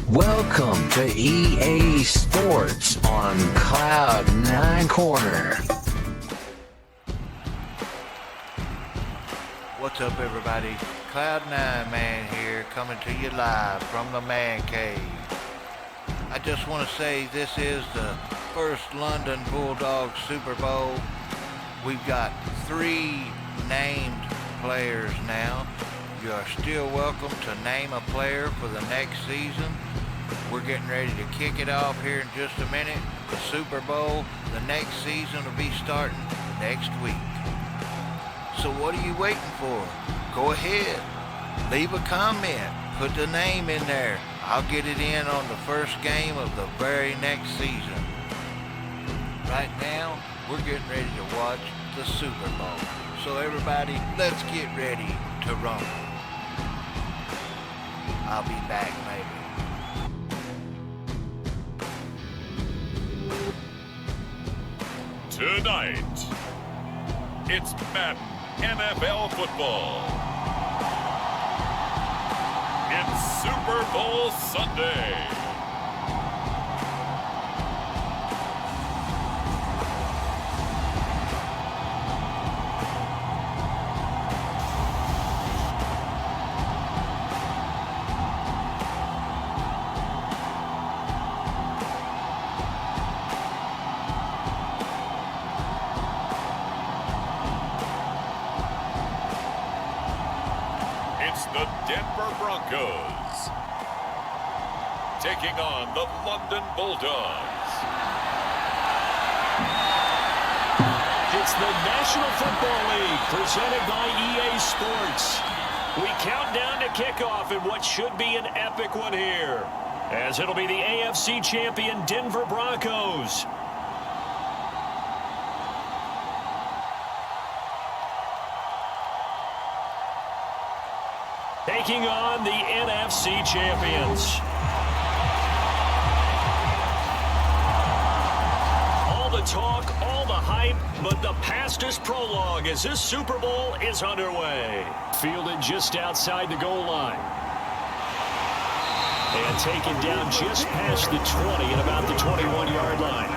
Welcome to EA Sports on Cloud 9 Corner. What's up, everybody? Cloud 9 Man here, coming to you live from the man cave. I just want to say this is the first London Bulldogs Super Bowl. We've got 3 named players now. You are still welcome to name a player for the next season. We're getting ready to kick it off here in just a minute. The Super Bowl, the next season will be starting next week. So what are you waiting for? Go ahead, leave a comment, put the name in there. I'll get it in on the first game of the very next season. Right now, we're getting ready to watch the Super Bowl. So everybody, let's get ready to rumble. I'll be back maybe. Tonight, it's Madden NFL football. It's Super Bowl Sunday. The Denver Broncos taking on the London Bulldogs. It's the National Football League presented by EA Sports. We count down to kickoff in what should be an epic one here, as it'll be the AFC champion Denver Broncos taking on the NFC champions. All the talk, all the hype, but the past is prologue as this Super Bowl is underway. Fielded just outside the goal line. And taken down just past the 20 at about the 21-yard line.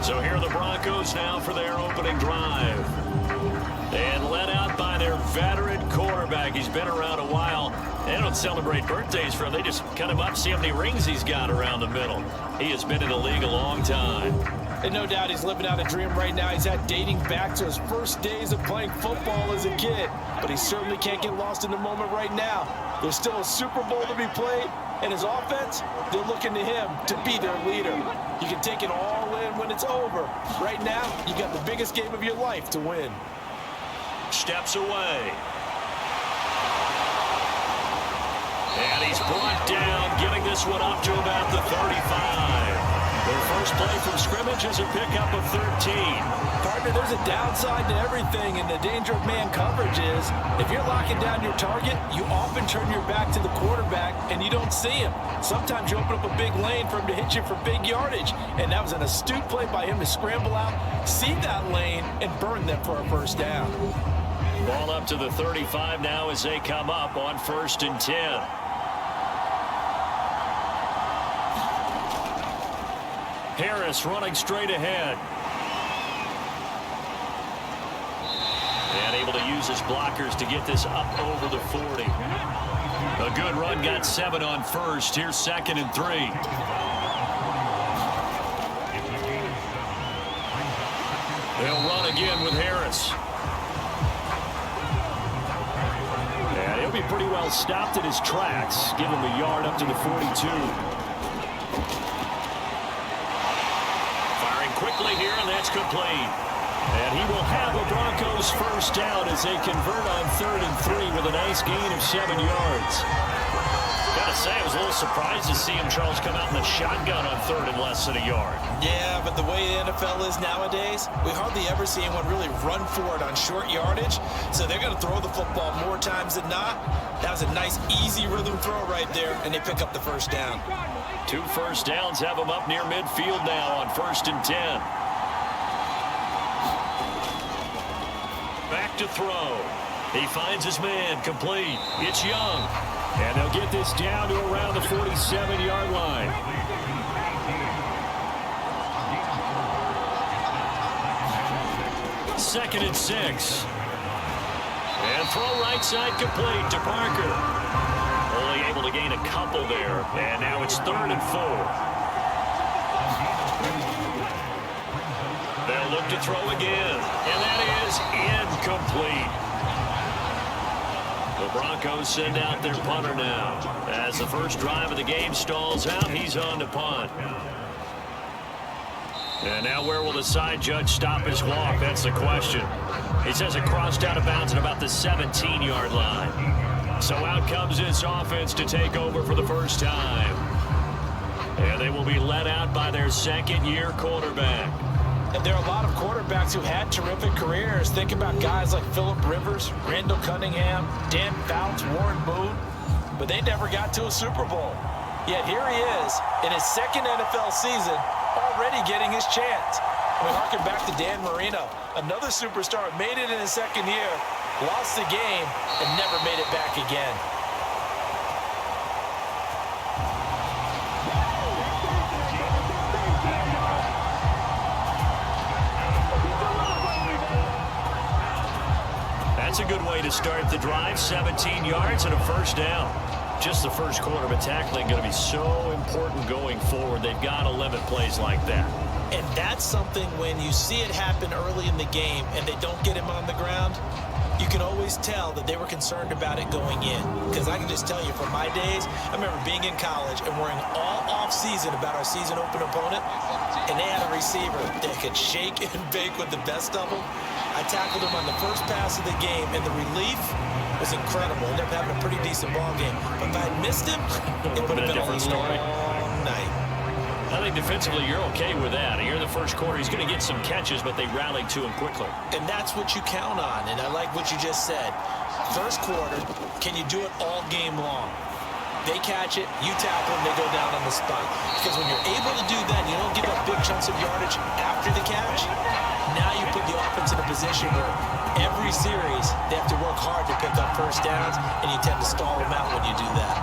So here are the Broncos now for their opening drive. And led out by their veteran quarterback. He's been around a while. They don't celebrate birthdays for him. They just cut him up, see how many rings he's got around the middle. He has been in the league a long time. And no doubt he's living out a dream right now. He's had dating back to his first days of playing football as a kid. But he certainly can't get lost in the moment right now. There's still a Super Bowl to be played. And his offense, they're looking to him to be their leader. You can take it all in when it's over. Right now, you got the biggest game of your life to win. Steps away. And he's brought down, getting this one up to about the 35. Their first play from scrimmage is a pickup of 13. Partner, there's a downside to everything, and the danger of man coverage is if you're locking down your target, you often turn your back to the quarterback, and you don't see him. Sometimes you open up a big lane for him to hit you for big yardage, and that was an astute play by him to scramble out, see that lane, and burn them for a first down. Ball up to the 35 now as they come up on 1st and 10. Harris running straight ahead. And able to use his blockers to get this up over the 40. A good run, got 7 on 1st. Here's 2nd and 3. They'll run again with Harris. And he'll be pretty well stopped in his tracks. Give him a yard up to the 42. Quickly here, and that's complete. And he will have a Broncos first down as they convert on 3rd and 3 with a nice gain of 7 yards. Gotta say, I was a little surprised to see him, Charles, come out in the shotgun on 3rd and less than a yard. Yeah, but the way the NFL is nowadays, we hardly ever see anyone really run for it on short yardage. So they're going to throw the football more times than not. That was a nice, easy rhythm throw right there, and they pick up the first down. 2 first downs have them up near midfield now on 1st and 10. Back to throw. He finds his man, complete. It's Young. And they'll get this down to around the 47-yard line. Second and 6. And throw right side complete to Parker. Only able to gain a couple there. And now it's 3rd and 4. They'll look to throw again. And that is incomplete. The Broncos send out their punter now. As the first drive of the game stalls out, he's on to punt. And now where will the side judge stop his walk? That's the question. He says it crossed out of bounds at about the 17-yard line. So out comes this offense to take over for the first time. And they will be led out by their second-year quarterback. And there are a lot of quarterbacks who had terrific careers. Think about guys like Phillip Rivers, Randall Cunningham, Dan Fouts, Warren Moon. But they never got to a Super Bowl. Yet here he is in his second NFL season, already getting his chance. We harken back to Dan Marino, another superstar, made it in his second year, lost the game, and never made it back again. That's a good way to start the drive. 17 yards and a first down. Just the first quarter, but tackling going to be so important going forward. They've got to limit plays like that. And that's something when you see it happen early in the game and they don't get him on the ground, you can always tell that they were concerned about it going in. Because I can just tell you from my days, I remember being in college and worrying all off-season about our season open opponent, and they had a receiver that could shake and bake with the best of them. I tackled him on the first pass of the game, and the relief was incredible. Ended up having a pretty decent ball game. But if I had missed him, it would have been a long night. I think defensively you're okay with that. Here in the first quarter, he's going to get some catches, but they rallied to him quickly. And that's what you count on, and I like what you just said. First quarter, can you do it all game long? They catch it, you tackle them, they go down on the spot. Because when you're able to do that, you don't give up big chunks of yardage after the catch. Now you put the offense in a position where every series they have to work hard to pick up first downs, and you tend to stall them out when you do that.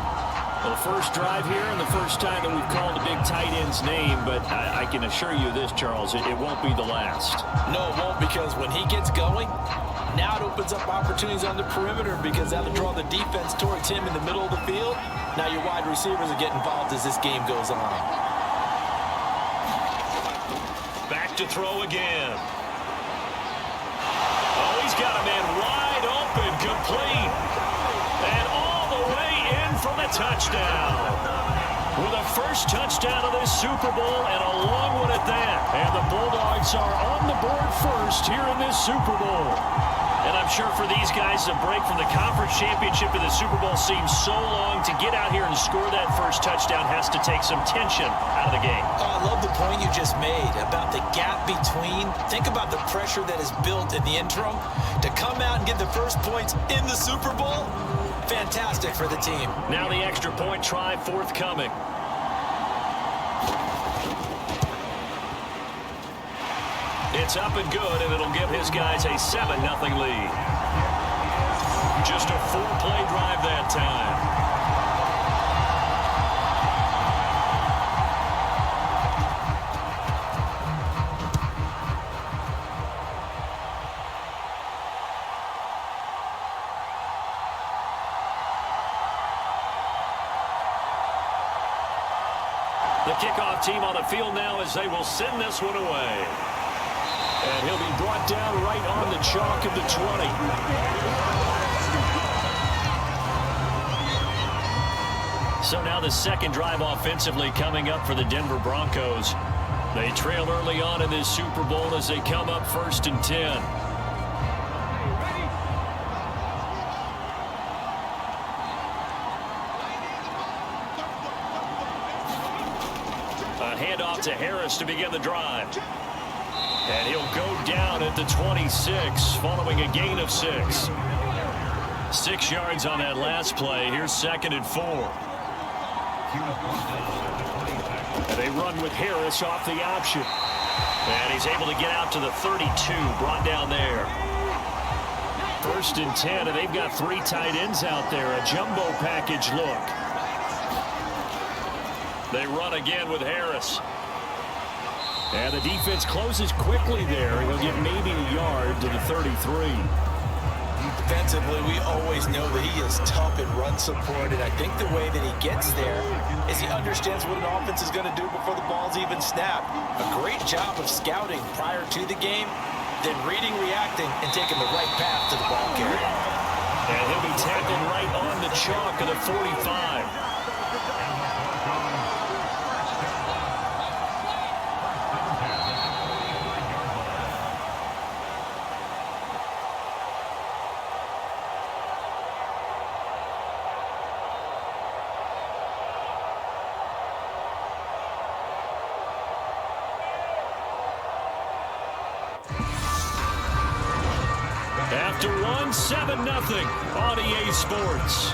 Well, the first drive here and the first time that we've called a big tight end's name, but I can assure you this, Charles, it won't be the last. No, it won't, because when he gets going, now it opens up opportunities on the perimeter because that'll draw the defense towards him in the middle of the field. Now your wide receivers will get involved as this game goes on. Back to throw again. Oh, he's got a man wide open, complete. And all the way in for the touchdown. With the first touchdown of this Super Bowl and a long one at that. And the Bulldogs are on the board first here in this Super Bowl. And I'm sure for these guys, the break from the conference championship to the Super Bowl seems so long. To get out here and score that first touchdown has to take some tension out of the game. Oh, I love the point you just made about the gap between. Think about the pressure that is built in the interim. To come out and get the first points in the Super Bowl, fantastic for the team. Now the extra point try forthcoming. It's up and good, and it'll give his guys a 7-0 lead. Just a 4-play drive that time. The kickoff team on the field now as they will send this one away. And he'll be brought down right on the chalk of the 20. So now the second drive offensively coming up for the Denver Broncos. They trail early on in this Super Bowl as they come up 1st and 10. A handoff to Harris to begin the drive. And he'll go down at the 26 following a gain of 6. 6 yards on that last play. Here's 2nd and 4. And they run with Harris off the option. And he's able to get out to the 32, brought down there. First and 10, and they've got 3 tight ends out there. A jumbo package look. They run again with Harris. And the defense closes quickly there. He'll get maybe a yard to the 33. Defensively, we always know that he is tough in run support, and I think the way that he gets there is he understands what an offense is going to do before the ball's even snapped. A great job of scouting prior to the game, then reading, reacting, and taking the right path to the ball carrier. And he'll be tackled right on the chalk of the 45. After one, 7-0 on EA Sports.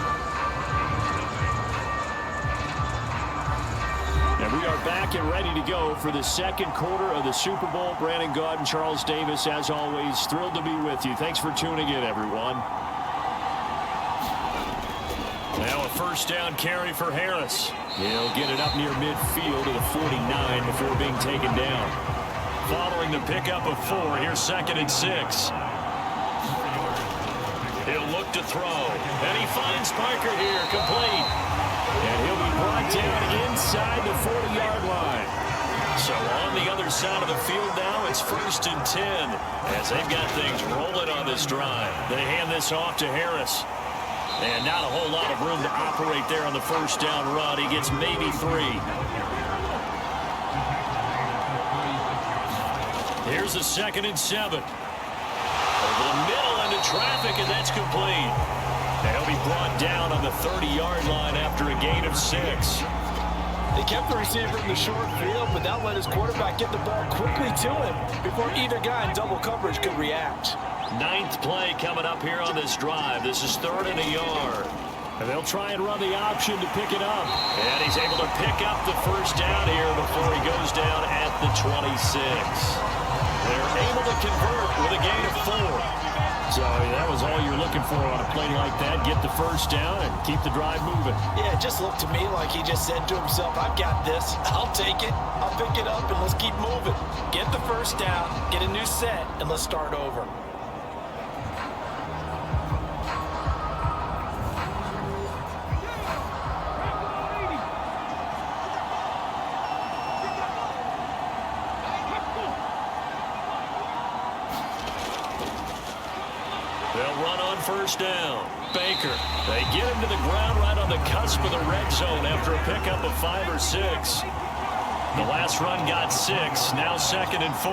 And we are back and ready to go for the second quarter of the Super Bowl. Brandon Gaudin, Charles Davis, as always, thrilled to be with you. Thanks for tuning in, everyone. Now a first down carry for Harris. He'll get it up near midfield to the 49 before being taken down. Following the pickup of 4, here's 2nd and 6. He'll look to throw, and he finds Parker here, complete. And he'll be brought down inside the 40-yard line. So on the other side of the field now, it's 1st and 10, as they've got things rolling on this drive. They hand this off to Harris. And not a whole lot of room to operate there on the first down run. He gets maybe 3. Here's the 2nd and 7. Over the middle into traffic, and that's complete. They'll be brought down on the 30-yard line after a gain of 6. They kept the receiver in the short field, but that let his quarterback get the ball quickly to him before either guy in double coverage could react. 9th play coming up here on this drive. This is 3rd and a yard. And they'll try and run the option to pick it up. And he's able to pick up the first down here before he goes down at the 26. They're able to convert with a gain of 4. So that was all you're looking for on a play like that. Get the first down and keep the drive moving. Yeah, it just looked to me like he just said to himself, I've got this. I'll take it. I'll pick it up, and let's keep moving. Get the first down, get a new set, and let's start over. They'll run on first down. Baker. They get him to the ground right on the cusp of the red zone after a pickup of 5 or 6. The last run got 6. Now 2nd and 4.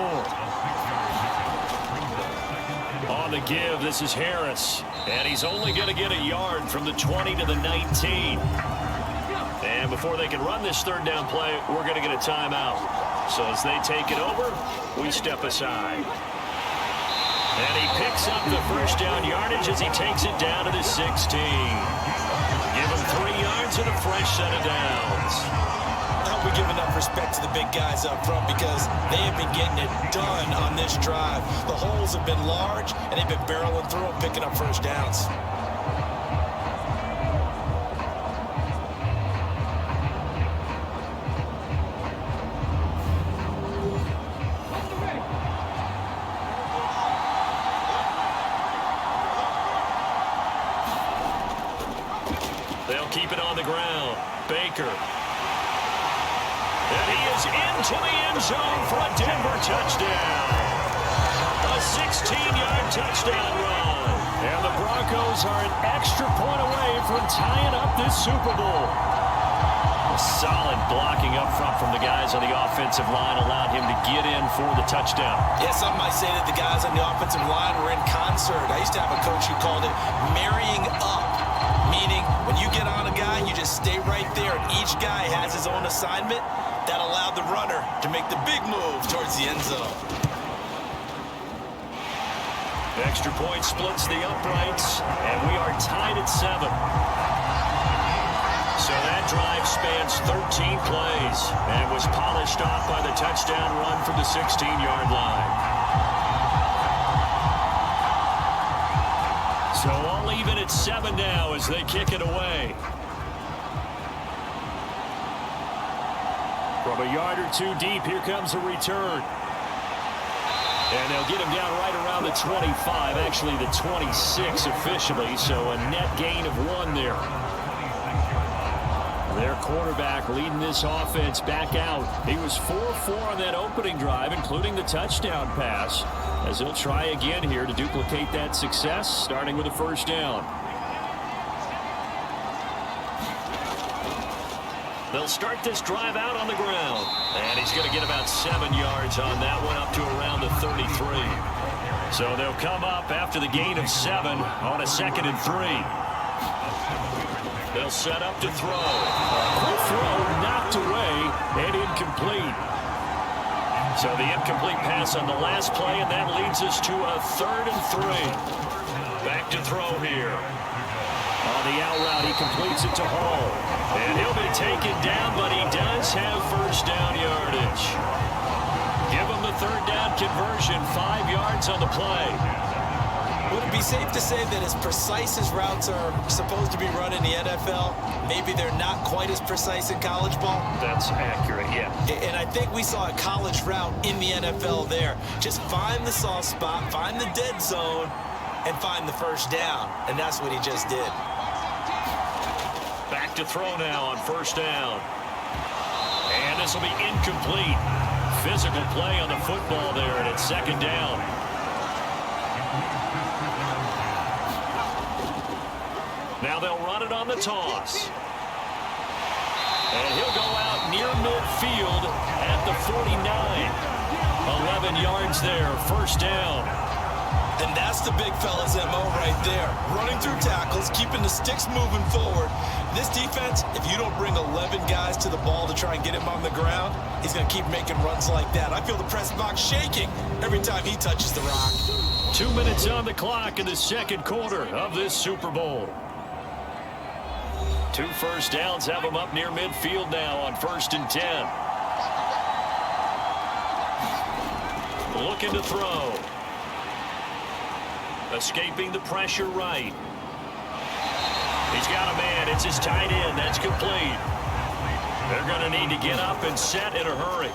On the give, this is Harris. And he's only going to get a yard from the 20 to the 19. And before they can run this 3rd down play, we're going to get a timeout. So as they take it over, we step aside. And he picks up the first down yardage as he takes it down to the 16. Give him 3 yards and a fresh set of downs. I hope we give enough respect to the big guys up front because they have been getting it done on this drive. The holes have been large, and they've been barreling through them, picking up first downs. They'll keep it on the ground. Baker. And he is into the end zone for a Denver touchdown. A 16-yard touchdown run. And the Broncos are an extra point away from tying up this Super Bowl. A solid blocking up front from the guys on the offensive line allowed him to get in for the touchdown. Yeah, some might say that the guys on the offensive line were in concert. I used to have a coach who called it marrying up. Meaning, when you get on a guy, you just stay right there, and each guy has his own assignment. That allowed the runner to make the big move towards the end zone. Extra point splits the uprights, and we are tied at 7. So that drive spans 13 plays and was polished off by the touchdown run from the 16-yard line. So all even at 7 now as they kick it away. From a yard or two deep, here comes a return. And they'll get him down right around the 25, actually the 26 officially, so a net gain of 1 there. Their quarterback leading this offense back out. He was 4-4 on that opening drive, including the touchdown pass, as he'll try again here to duplicate that success, starting with a first down. They'll start this drive out on the ground. And he's going to get about 7 yards on that one, up to around the 33. So they'll come up after the gain of 7 on a 2nd and 3. They'll set up to throw. Quick throw knocked away and incomplete. So the incomplete pass on the last play, and that leads us to a 3rd and 3. Back to throw here. On the out route, he completes it to Hall. And he'll be taken down, but he does have first down yardage. Give him the 3rd down conversion, 5 yards on the play. Would it be safe to say that as precise as routes are supposed to be run in the NFL, maybe they're not quite as precise in college ball? That's accurate, yeah. And I think we saw a college route in the NFL there. Just find the soft spot, find the dead zone, and find the first down. And that's what he just did. Back to throw now on first down. And this will be incomplete. Physical play on the football there, and it's 2nd down. Now they'll run it on the toss. And he'll go out near midfield at the 49. 11 yards there, first down. And that's the big fella's MO right there. Running through tackles, keeping the sticks moving forward. This defense, if you don't bring 11 guys to the ball to try and get him on the ground, he's going to keep making runs like that. I feel the press box shaking every time he touches the rock. 2 minutes on the clock in the 2nd quarter of this Super Bowl. 2 first downs have him up near midfield now on 1st and 10. Looking to throw. Escaping the pressure right. He's got a man. It's his tight end. That's complete. They're going to need to get up and set in a hurry.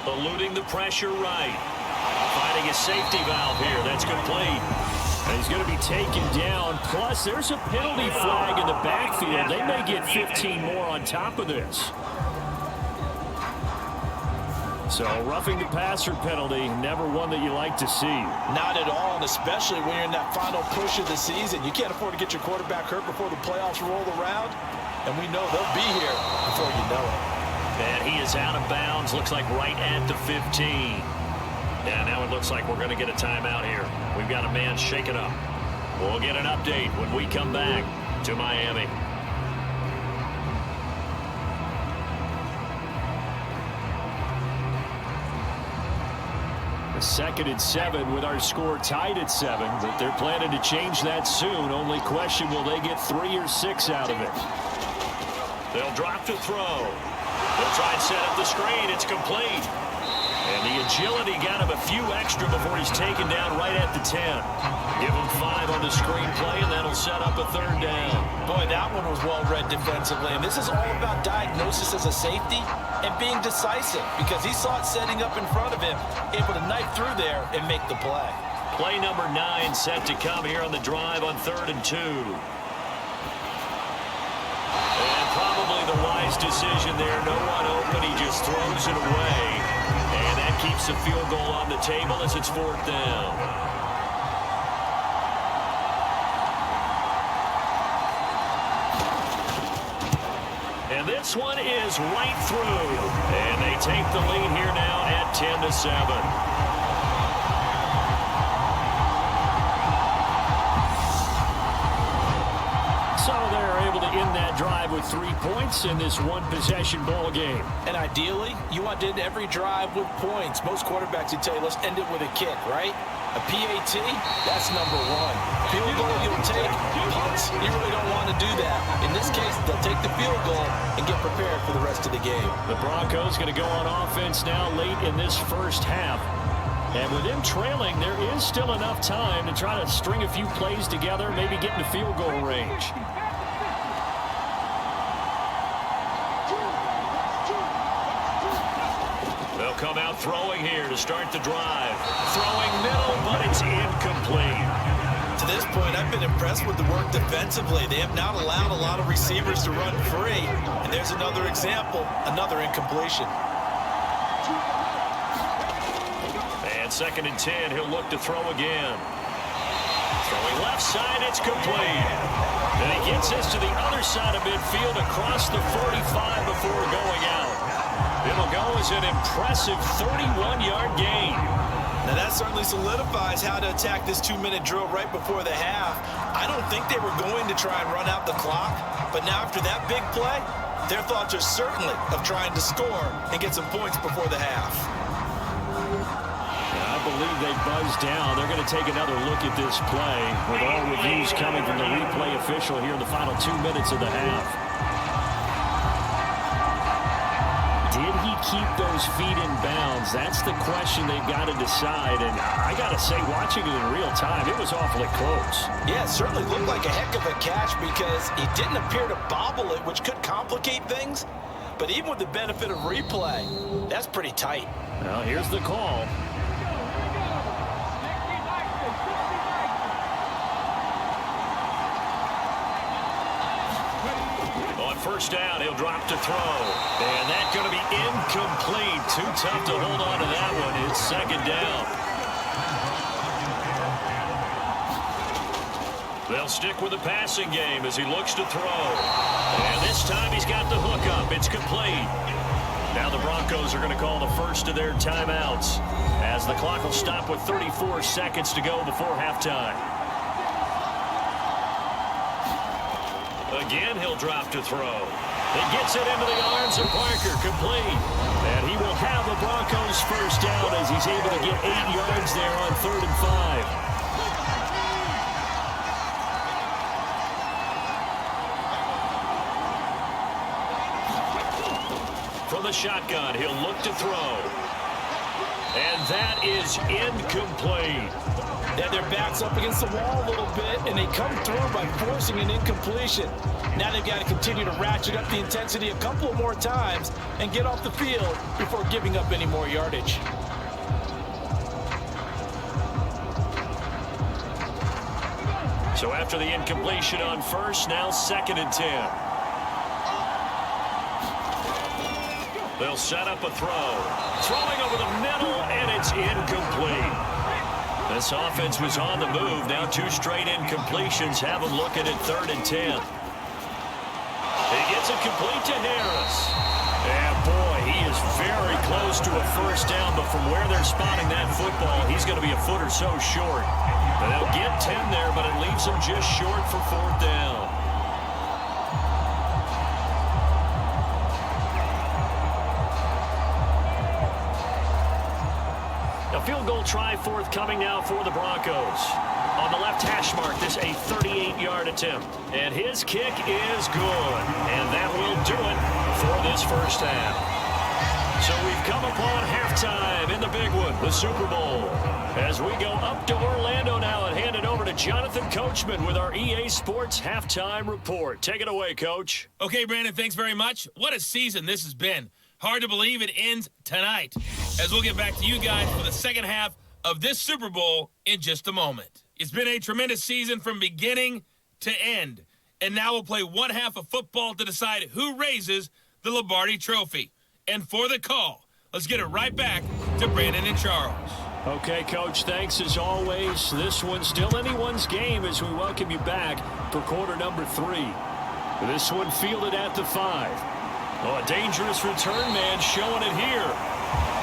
Eluding the pressure right. Finding a safety valve here. That's complete. And he's going to be taken down. Plus, there's a penalty flag in the backfield. They may get 15 more on top of this. So, roughing the passer penalty, never one that you like to see. Not at all, and especially when you're in that final push of the season. You can't afford to get your quarterback hurt before the playoffs roll around, and we know they'll be here before you know it. And he is out of bounds, looks like right at the 15. Yeah, now it looks like we're going to get a timeout here. We've got a man shaken up. We'll get an update when we come back to Miami. A 2nd and 7 with our score tied at 7, but they're planning to change that soon. Only question, will they get 3 or 6 out of it? They'll drop to throw. They'll try and set up the screen. It's complete. And the agility got him a few extra before he's taken down right at the 10. Give him 5 on the screen play, and that'll set up a 3rd down. Boy, that one was well-read defensively. And this is all about diagnosis as a safety and being decisive, because he saw it setting up in front of him, able to knife through there and make the play. Play number 9 set to come here on the drive on 3rd and 2. And probably the wise decision there. No one open. He just throws it away. And that keeps the field goal on the table as it's 4th down. And this one is right through. And they take the lead here now at 10-7. So they're able to end that drive with 3 points in this one-possession ball game. And ideally, you want to end every drive with points. Most quarterbacks would tell you, let's end it with a kick, right? A PAT, that's number 1. Field goal you'll take, punts, you really don't want to do that. In this case, they'll take the field goal and get prepared for the rest of the game. The Broncos going to go on offense now late in this first half. And with them trailing, there is still enough time to try to string a few plays together, maybe get into field goal range. They'll come out throwing here to start the drive. Throwing middle, but it's incomplete. To this point, I've been impressed with the work defensively. They have not allowed a lot of receivers to run free. And there's another example, another incompletion. And 2nd and 10, he'll look to throw again. Throwing left side, it's complete. And he gets this to the other side of midfield across the 45 before going out. It'll go as an impressive 31-yard gain. Now that certainly solidifies how to attack this 2-minute drill right before the half. I don't think they were going to try and run out the clock, but now after that big play, their thoughts are certainly of trying to score and get some points before the half. I believe they buzzed down. They're going to take another look at this play with all reviews coming from the replay official here in the final 2 minutes of the half. Did he keep those feet in bounds? That's the question they've got to decide. And I got to say, watching it in real time, it was awfully close. Yeah, it certainly looked like a heck of a catch because he didn't appear to bobble it, which could complicate things. But even with the benefit of replay, that's pretty tight. Well, here's the call. First down, he'll drop to throw. And that's going to be incomplete. Too tough to hold on to that one. It's 2nd down. They'll stick with the passing game as he looks to throw. And this time he's got the hook up. It's complete. Now the Broncos are going to call the first of their timeouts as the clock will stop with 34 seconds to go before halftime. Again, he'll drop to throw. He gets it into the arms of Parker, complete. And he will have the Broncos first down as he's able to get 8 yards there on 3rd and 5. From the shotgun, he'll look to throw. And that is incomplete. Yeah, their back's up against the wall a little bit, and they come through by forcing an incompletion. Now they've got to continue to ratchet up the intensity a couple more times and get off the field before giving up any more yardage. So after the incompletion on first, now 2nd and 10. They'll set up a throw. Throwing over the middle, and it's incomplete. This offense was on the move. Now 2 straight incompletions have them looking at 3rd and 10. He gets it complete to Harris. And boy, he is very close to a first down, but from where they're spotting that football, he's going to be a foot or so short. And they'll get 10 there, but it leaves them just short for 4th down. A field goal try forthcoming now for the Broncos. On the left hash mark, this a 38-yard attempt. And his kick is good. And that will do it for this first half. So we've come upon halftime in the big one, the Super Bowl. As we go up to Orlando now and hand it over to Jonathan Coachman with our EA Sports Halftime Report. Take it away, Coach. Okay, Brandon, thanks very much. What a season this has been. Hard to believe it ends tonight, as we'll get back to you guys for the second half of this Super Bowl in just a moment. It's been a tremendous season from beginning to end, and now we'll play one half of football to decide who raises the Lombardi Trophy. And for the call, let's get it right back to Brandon and Charles. Okay, Coach, thanks as always. This one's still anyone's game as we welcome you back for quarter number 3. This one fielded at the 5. Oh, a dangerous return man showing it here.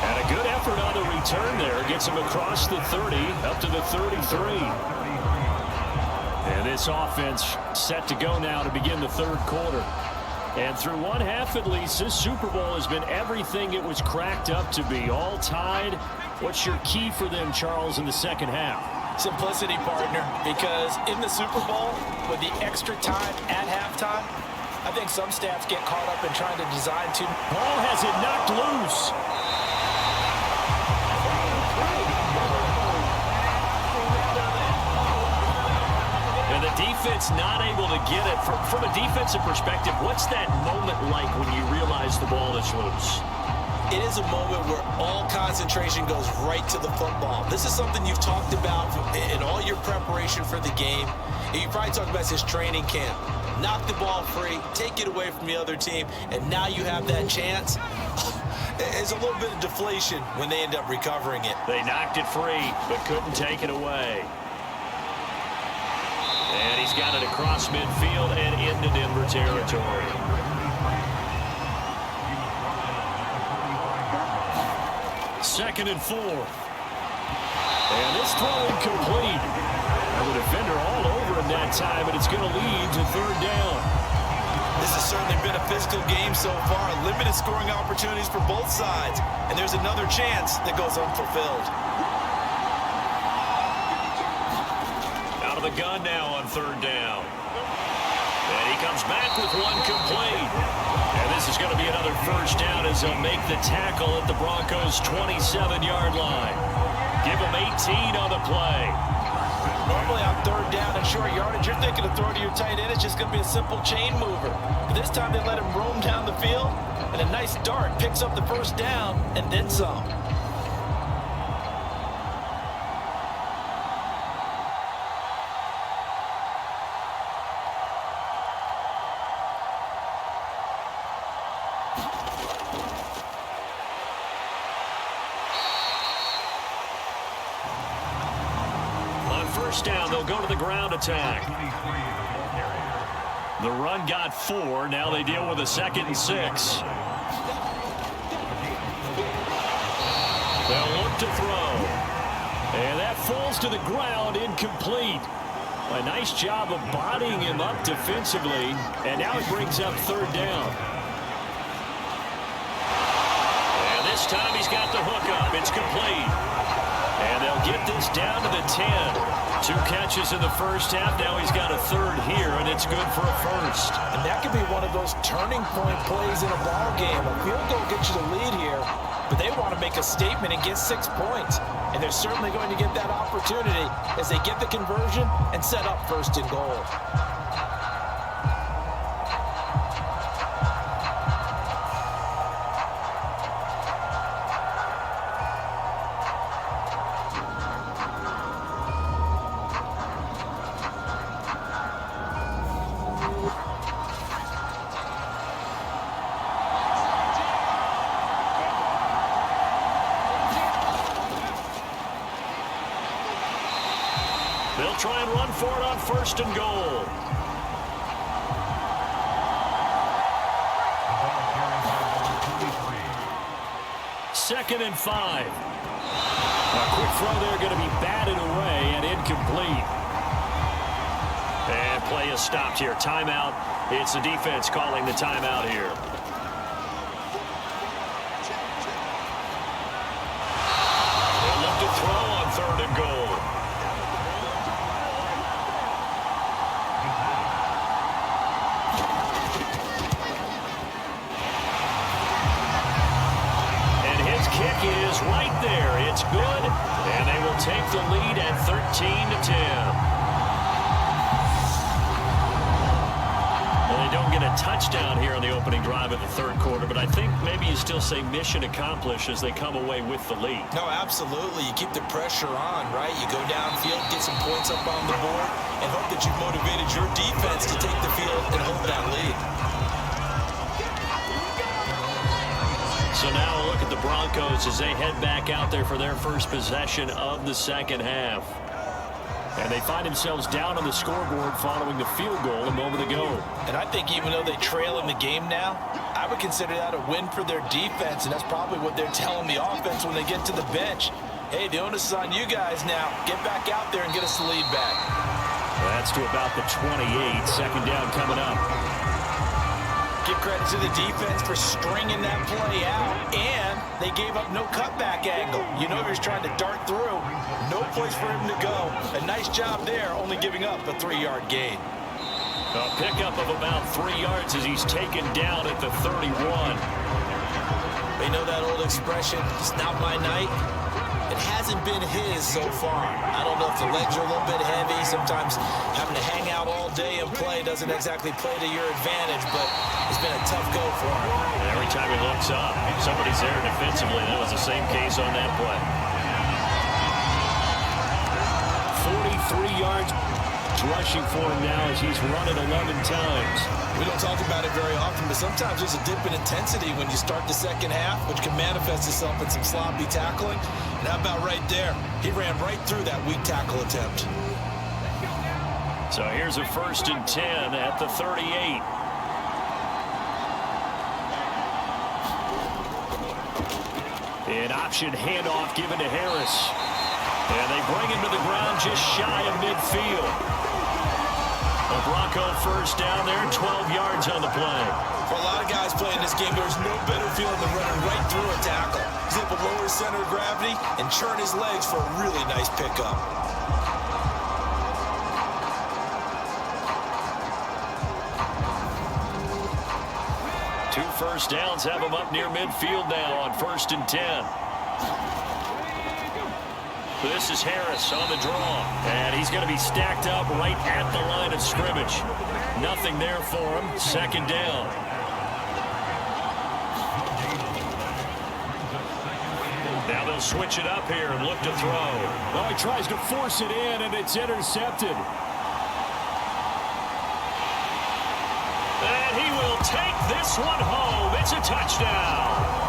And a good effort on the return there. Gets him across the 30, up to the 33. And this offense set to go now to begin the 3rd quarter. And through one half at least, this Super Bowl has been everything it was cracked up to be. All tied. What's your key for them, Charles, in the second half? Simplicity, partner, because in the Super Bowl, with the extra time at halftime, I think some staffs get caught up in trying to design ball has it knocked loose. defense not able to get it. From a defensive perspective, what's that moment like when you realize the ball is loose? It is a moment where all concentration goes right to the football. This is something you've talked about in all your preparation for the game. You probably talked about this training camp. Knock the ball free, take it away from the other team, and now you have that chance. It's a little bit of deflation when they end up recovering it. They knocked it free, but couldn't take it away. And he's got it across midfield and into Denver territory. Second and 4. And this throw incomplete. And the defender all over him that time, and it's going to lead to third down. This has certainly been a physical game so far. Limited scoring opportunities for both sides. And there's another chance that goes unfulfilled. Out of the gun now on third down. And he comes back with one complete. And this is going to be another first down as they'll make the tackle at the Broncos' 27-yard line. Give them 18 on the play. Normally on third down and short yardage, you're thinking of throwing to your tight end. It's just going to be a simple chain mover. But this time they let him roam down the field, and a nice dart picks up the first down and then some. Down, they'll go to the ground attack. The run got 4. Now they deal with a 2nd and 6. They'll look to throw. And that falls to the ground, incomplete. A nice job of bodying him up defensively. And now it brings up third down. And this time he's got the hook up. It's complete. And they'll get this down to the 10. 2 catches in the first half. Now he's got a third here, and it's good for a first. And that could be one of those turning point plays in a ball game. A field goal gets you the lead here, but they want to make a statement and get 6 points. And they're certainly going to get that opportunity as they get the conversion and set up first and goal. They'll try and run for it on first and goal. Second and 5. A quick throw there going to be batted away and incomplete. And play is stopped here. Timeout. It's the defense calling the timeout here. They'll look to throw on third and goal. Is right there. It's good, and they will take the lead at 13-10. Well, they don't get a touchdown here on the opening drive of the third quarter, but I think maybe you still say mission accomplished as they come away with the lead. No, absolutely. You keep the pressure on, right? You go downfield, get some points up on the board, and hope that you've motivated your defense to take the field and hold that lead. So now a look at the Broncos as they head back out there for their first possession of the second half. And they find themselves down on the scoreboard following the field goal a moment ago. And I think even though they trail in the game now, I would consider that a win for their defense, and that's probably what they're telling the offense when they get to the bench. Hey, the onus is on you guys now. Get back out there and get us the lead back. That's to about the 28. Second down coming up. Give credit to the defense for stringing that play out, and they gave up no cutback angle. You know he was trying to dart through. No place for him to go. A nice job there, only giving up a 3-yard gain. A pickup of about 3 yards as he's taken down at the 31. They know that old expression, it's not my night. And it hasn't been his so far. I don't know if the legs are a little bit heavy. Sometimes having to hang out all day and play doesn't exactly play to your advantage, but it's been a tough go for him. And every time he looks up, somebody's there defensively. That was the same case on that play. 43 yards rushing for him now as he's run it 11 times. We don't talk about it very often, but sometimes there's a dip in intensity when you start the second half, which can manifest itself in some sloppy tackling. And how about right there? He ran right through that weak tackle attempt. So here's a 1st and 10 at the 38. An option handoff given to Harris. And they bring him to the ground just shy of midfield. A Bronco 1st down there, 12 yards on the play. For a lot of guys playing this game, there's no better feeling than running right through a tackle. He's able to lower his center of gravity and churn his legs for a really nice pickup. Two 1st downs have him up near midfield now on 1st and 10. This is Harris on the draw, and he's going to be stacked up right at the line of scrimmage. Nothing there for him. 2nd down. Now they'll switch it up here and look to throw. Well, he tries to force it in, and it's intercepted. And he will take this one home. It's a touchdown.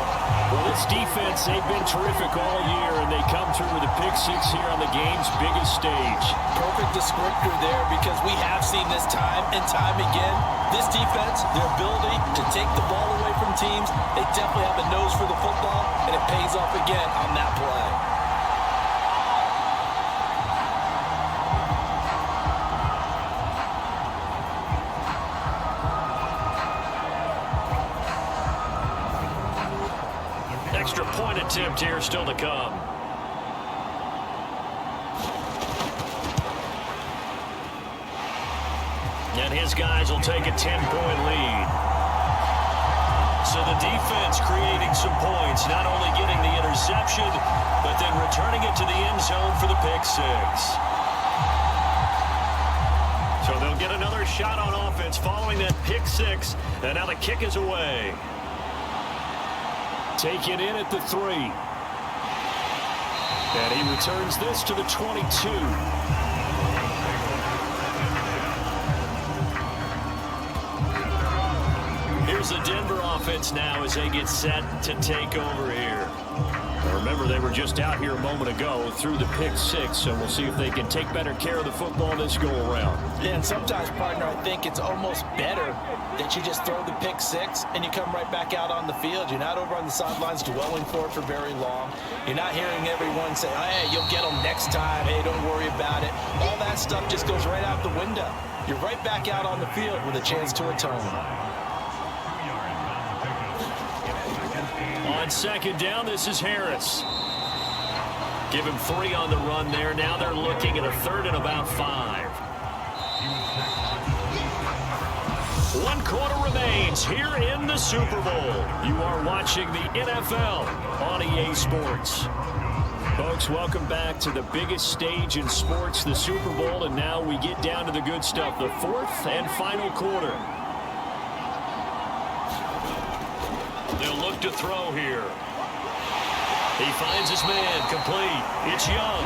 Well, this defense, they've been terrific all year, and they come through with a pick 6 here on the game's biggest stage. Perfect descriptor there, because we have seen this time and time again. This defense, their ability to take the ball away from teams, they definitely have a nose for the football, and it pays off again on that play. Extra point attempt here still to come. And his guys will take a 10-point lead. So the defense creating some points, not only getting the interception, but then returning it to the end zone for the pick 6. So they'll get another shot on offense following that pick 6, and now the kick is away. Taken in at the 3. And he returns this to the 22. Here's the Denver offense now as they get set to take over here. Now remember, they were just out here a moment ago through the pick 6, so we'll see if they can take better care of the football this go-around. Yeah, and sometimes, partner, I think it's almost better that you just throw the pick 6 and you come right back out on the field. You're not over on the sidelines dwelling for it for very long. You're not hearing everyone say, hey, you'll get them next time. Hey, don't worry about it. All that stuff just goes right out the window. You're right back out on the field with a chance to atone. On 2nd down, this is Harris. Give him 3 on the run there. Now they're looking at a 3rd and about 5. 1 quarter remains here in the Super Bowl. You are watching the NFL on EA Sports. Folks, welcome back to the biggest stage in sports, the Super Bowl, and now we get down to the good stuff, the 4th and final quarter. They'll look to throw here. He finds his man, complete. It's Young.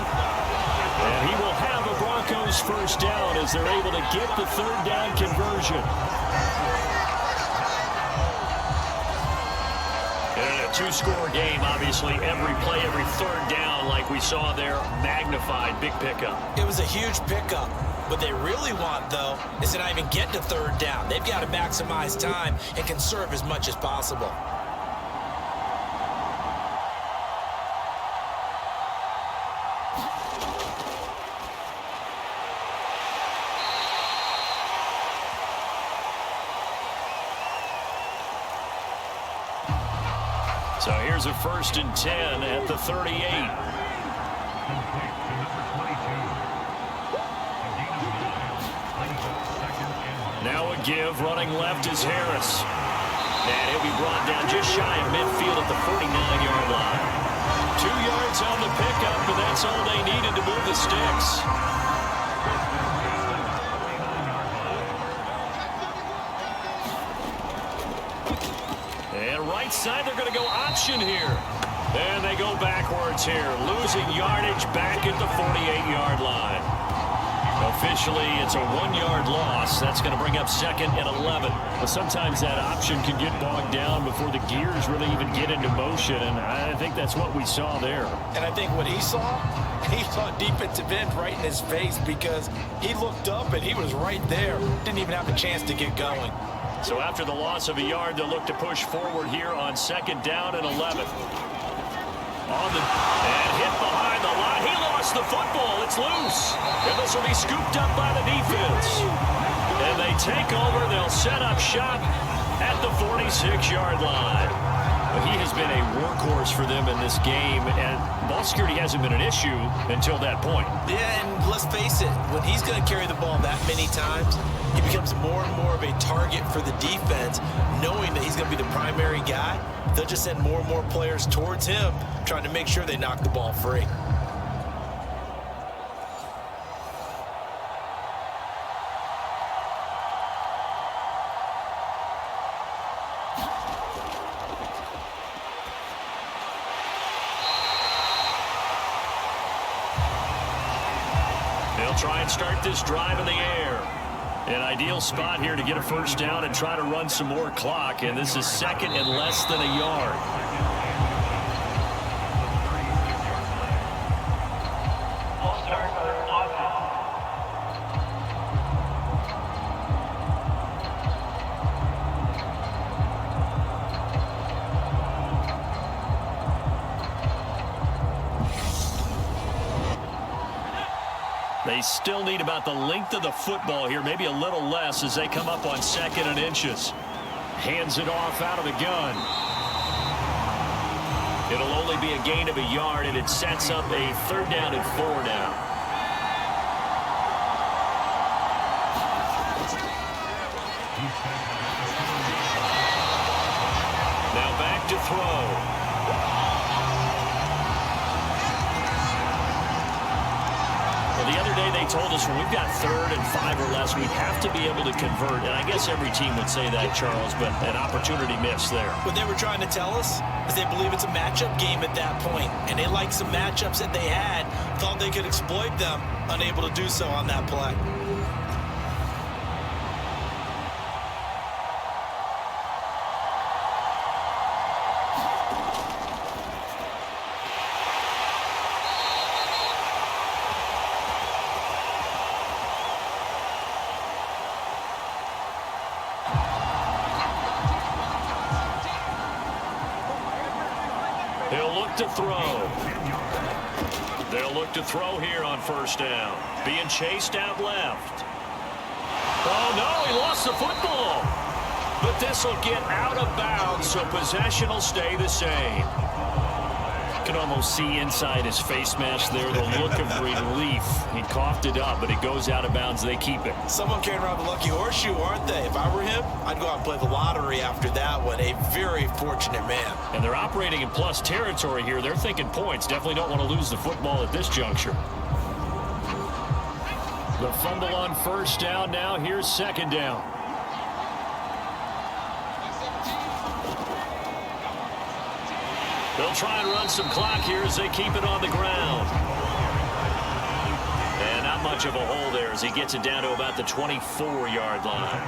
And he will have a Broncos 1st down as they're able to get the 3rd down conversion. And in a 2-score game, obviously, every play, every 3rd down, like we saw there, magnified, big pickup. It was a huge pickup. What they really want, though, is to not even get to 3rd down. They've got to maximize time and conserve as much as possible. So here's a 1st and 10 at the 38. Now a give, running left is Harris. And he'll be brought down just shy of midfield at the 49-yard line. 2 yards on the pickup, and that's all they needed to move the sticks. And right side, they're going to go option here. And they go backwards here, losing yardage back at the 48-yard line. Officially, it's a 1-yard loss. That's going to bring up 2nd and 11. But sometimes that option can get bogged down before the gears really even get into motion, and I think that's what we saw there. And I think what he saw defensive end right in his face, because he looked up and he was right there. Didn't even have a chance to get going. So after the loss of a yard, they'll look to push forward here on 2nd down and 11. And hit behind the line. He lost the football. It's loose. And this will be scooped up by the defense. And they take over. They'll set up shop at the 46-yard line. But he has been a workhorse for them in this game, and ball security hasn't been an issue until that point. Yeah, and let's face it, when he's going to carry the ball that many times, he becomes more and more of a target for the defense, knowing that he's going to be the primary guy. They'll just send more and more players towards him, trying to make sure they knock the ball free. They'll try and start this drive in the air. An ideal spot here to get a first down and try to run some more clock, and this is 2nd and less than a yard. They still need about the length of the football here, maybe a little less as they come up on 2nd and inches. Hands it off out of the gun. It'll only be a gain of a yard, and it sets up a 3rd down and 4 now. Now back to throw. The other day they told us when we've got 3rd and 5 or less, we have to be able to convert. And I guess every team would say that, Charles, but an opportunity missed there. What they were trying to tell us is they believe it's a matchup game at that point, and they liked some matchups that they had, thought they could exploit them, unable to do so on that play. He'll look to throw. They'll look to throw here on 1st down. Being chased out left. Oh, no, he lost the football. But this will get out of bounds, so possession will stay the same. You can almost see inside his face mask there the look of relief. He coughed it up, but it goes out of bounds. They keep it. Someone carrying around the lucky horseshoe, aren't they? If I were him, I'd go out and play the lottery after that one. A very fortunate man. And they're operating in plus territory here. They're thinking points. Definitely don't want to lose the football at this juncture. The fumble on 1st down now. Here's 2nd down. They'll try and run some clock here as they keep it on the ground. And not much of a hole there as he gets it down to about the 24-yard line.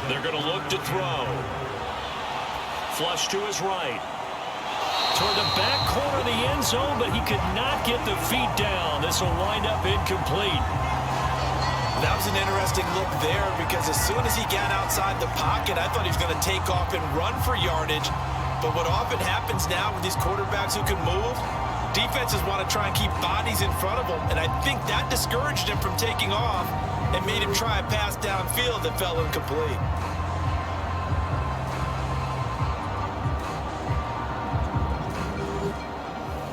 They're going to look to throw. Flush to his right. Toward the back corner of the end zone, but he could not get the feet down. This will wind up incomplete. That was an interesting look there, because as soon as he got outside the pocket, I thought he was going to take off and run for yardage. But what often happens now with these quarterbacks who can move, defenses want to try and keep bodies in front of them, and I think that discouraged him from taking off and made him try a pass downfield that fell incomplete.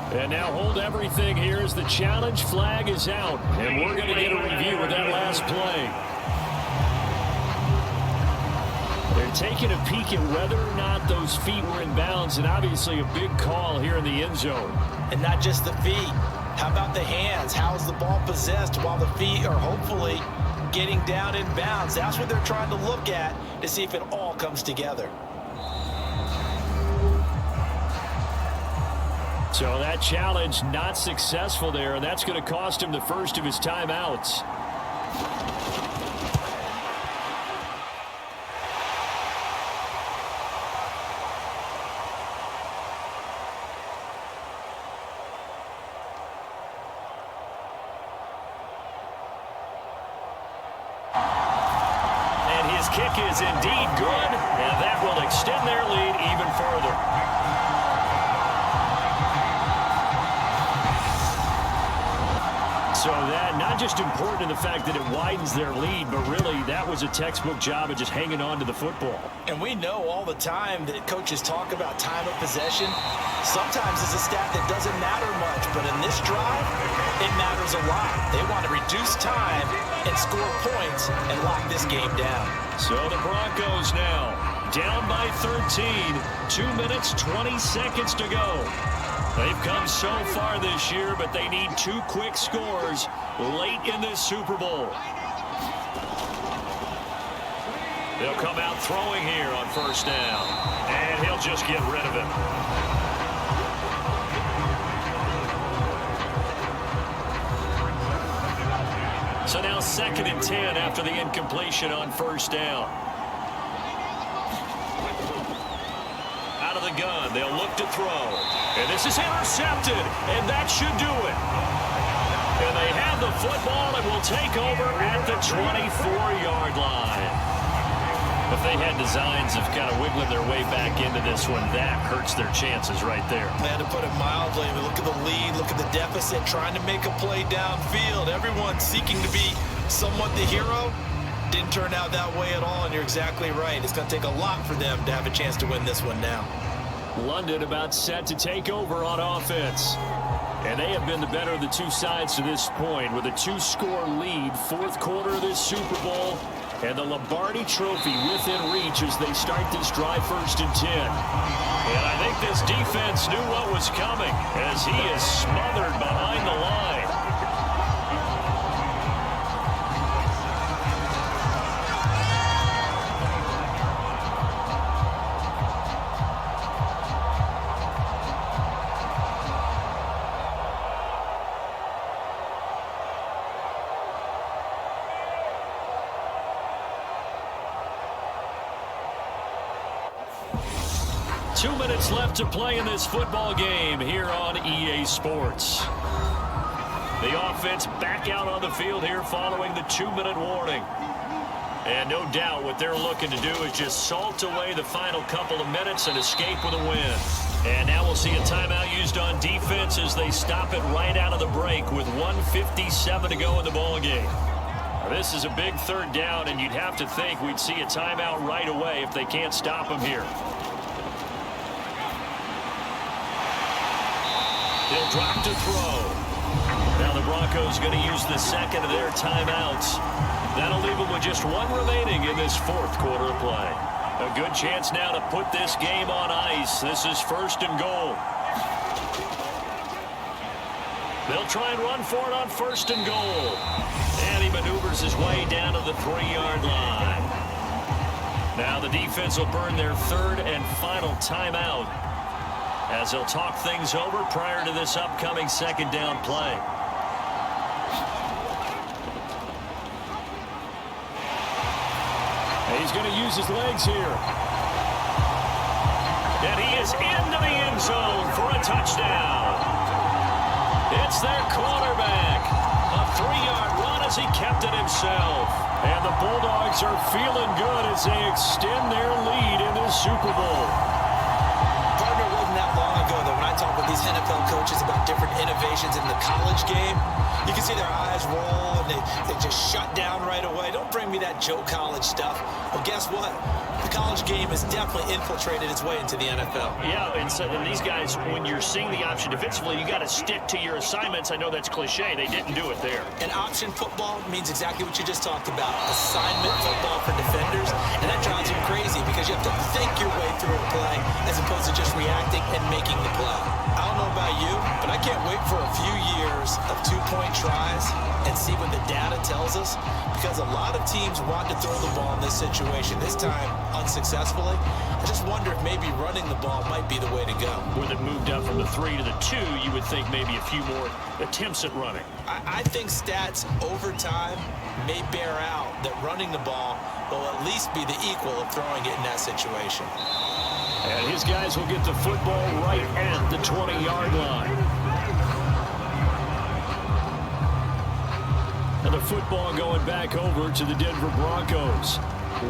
And now hold everything here as the challenge flag is out. And we're going to get a review of that last play. They're taking a peek at whether or not those feet were in bounds, and obviously a big call here in the end zone. And not just the feet. How about the hands? How is the ball possessed while the feet are hopefully getting down in bounds? That's what they're trying to look at to see if it all comes together. So that challenge not successful there, and that's going to cost him the first of his timeouts. And his kick is indeed good, and that will extend their lead even further. So that not just important in the fact that it widens their lead, but really that was a textbook job of just hanging on to the football. And we know all the time that coaches talk about time of possession. Sometimes it's a stat that doesn't matter much, but in this drive, it matters a lot. They want to reduce time and score points and lock this game down. So the Broncos now down by 13, 2 minutes, 20 seconds to go. They've come so far this year, but they need 2 quick scores late in this Super Bowl. They'll come out throwing here on first down, and he'll just get rid of it. So now 2nd and 10 after the incompletion on first down. Out of the gun, they'll look to throw. And this is intercepted, and that should do it. And they have the football and will take over at the 24-yard line. If they had designs of kind of wiggling their way back into this one, that hurts their chances right there. Man, to put it mildly, look at the lead, look at the deficit, trying to make a play downfield. Everyone seeking to be somewhat the hero. Didn't turn out that way at all, and you're exactly right. It's going to take a lot for them to have a chance to win this one now. London about set to take over on offense. And they have been the better of the two sides to this point with a 2-score lead. 4th quarter of this Super Bowl. And the Lombardi Trophy within reach as they start this drive 1st and 10. And I think this defense knew what was coming as he is smothered behind the line. Left to play in this football game here on EA Sports. The offense back out on the field here following the 2-minute warning. And no doubt what they're looking to do is just salt away the final couple of minutes and escape with a win. And now we'll see a timeout used on defense as they stop it right out of the break with 1:57 to go in the ball game. Now, this is a big 3rd down, and you'd have to think we'd see a timeout right away if they can't stop them here. They'll drop to throw. Now the Broncos going to use the 2nd of their timeouts. That'll leave them with just 1 remaining in this 4th quarter of play. A good chance now to put this game on ice. This is 1st and goal. They'll try and run for it on 1st and goal. And he maneuvers his way down to the 3-yard line. Now the defense will burn their 3rd and final timeout as they'll talk things over prior to this upcoming 2nd down play. And he's going to use his legs here. And he is into the end zone for a touchdown. It's their quarterback. A 3-yard run as he kept it himself. And the Bulldogs are feeling good as they extend their lead in this Super Bowl. That long ago, though, when I talk with these NFL coaches about different innovations in the college game, You can see their eyes roll, and they just shut down right away. Don't bring me that Joe College stuff. Well, guess what? The college game has definitely infiltrated its way into the NFL. Yeah, and these guys, when you're seeing the option defensively, you got to stick to your assignments. I know that's cliche. They didn't do it there. And option football means exactly what you just talked about, assignment football for defenders, and that drives them crazy because you have to think your way through a play as opposed to just reacting and making the play. I don't know about you, but I can't wait for a few years of two-point tries and see what the data tells us, because a lot of teams want to throw the ball in this situation, this time unsuccessfully. I just wonder if maybe running the ball might be the way to go. With it moved up from the 3 to the 2, you would think maybe a few more attempts at running. I think stats over time may bear out that running the ball will at least be the equal of throwing it in that situation. And his guys will get the football right at the 20-yard line. And the football going back over to the Denver Broncos.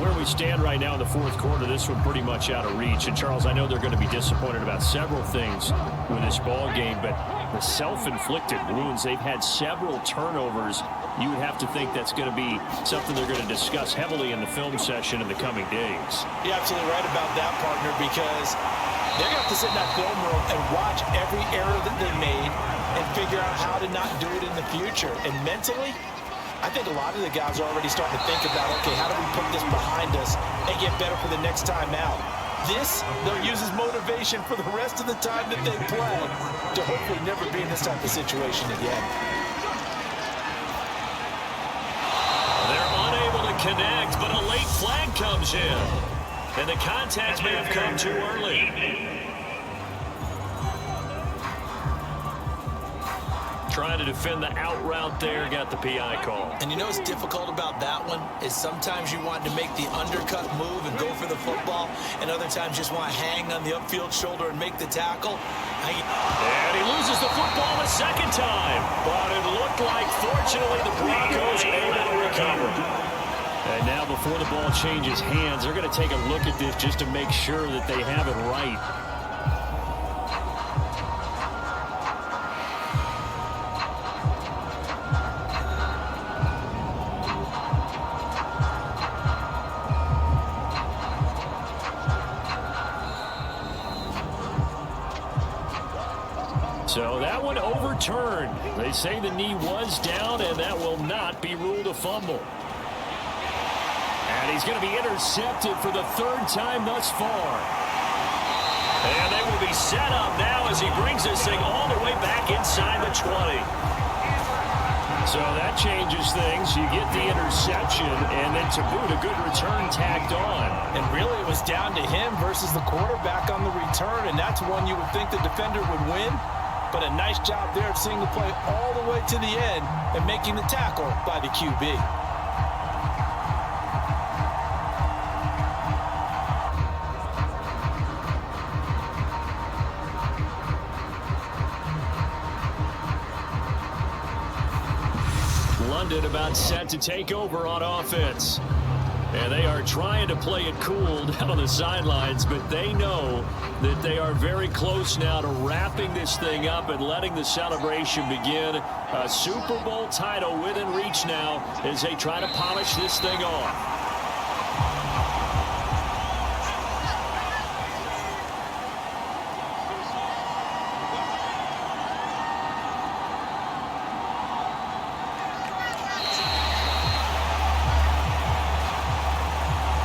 Where we stand right now in the fourth quarter, this one pretty much out of reach. And, Charles, I know they're going to be disappointed about several things with this ball game, but the self-inflicted wounds, they've had several turnovers. You would have to think that's going to be something they're going to discuss heavily in the film session in the coming days. You're absolutely right about that, partner, because they're going to have to sit in that film room and watch every error that they made and figure out how to not do it in the future. And mentally, I think a lot of the guys are already starting to think about, okay, how do we put this behind us and get better for the next time out? This, they'll use as motivation for the rest of the time that they play to hopefully never be in this type of situation again. They're unable to connect, but a late flag comes in. And the contact may have come too early. Trying to defend the out route there, got the PI call. And you know what's difficult about that one is sometimes you want to make the undercut move and go for the football, and other times just want to hang on the upfield shoulder and make the tackle. And he loses the football the second time, but it looked like, fortunately, the Broncos able to recover. And now before the ball changes hands, they're going to take a look at this just to make sure that they have it right. So that one overturned. They say the knee was down, and that will not be ruled a fumble. And he's going to be intercepted for the third time thus far. And they will be set up now as he brings this thing all the way back inside the 20. So that changes things. You get the interception, and then to boot, a good return tacked on. And really, it was down to him versus the quarterback on the return, and that's one you would think the defender would win. But a nice job there of seeing the play all the way to the end and making the tackle by the QB. London about set to take over on offense. And they are trying to play it cool down on the sidelines, but they know that they are very close now to wrapping this thing up and letting the celebration begin. A Super Bowl title within reach now as they try to polish this thing off.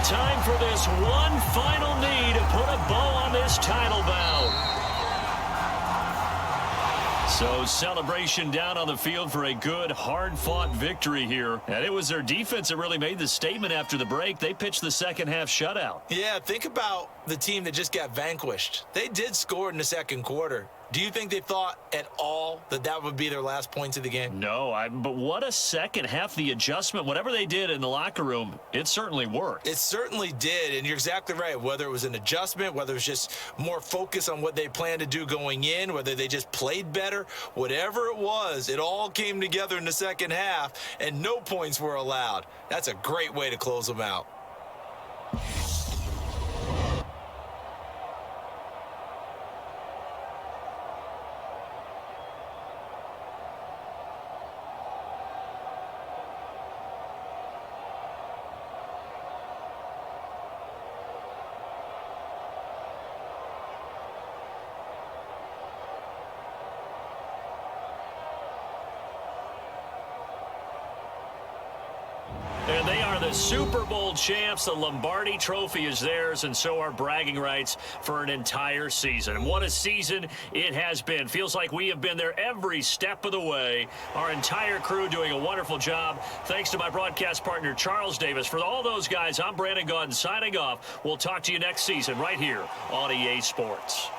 Time for this one final knee to put a bow on this title bout. So celebration down on the field for a good, hard-fought victory here. And it was their defense that really made the statement after the break. They pitched the second half shutout. Yeah, think about the team that just got vanquished. They did score in the second quarter. Do you think they thought at all that that would be their last points of the game? No, but what a second half. The adjustment, whatever they did in the locker room, it certainly worked. It certainly did, and you're exactly right. Whether it was an adjustment, whether it was just more focus on what they planned to do going in, whether they just played better, whatever it was, it all came together in the second half, and no points were allowed. That's a great way to close them out. The Super Bowl champs, the Lombardi Trophy is theirs, and so are bragging rights for an entire season. And what a season it has been. Feels like we have been there every step of the way. Our entire crew doing a wonderful job. Thanks to my broadcast partner, Charles Davis. For all those guys, I'm Brandon Gaudin signing off. We'll talk to you next season right here on EA Sports.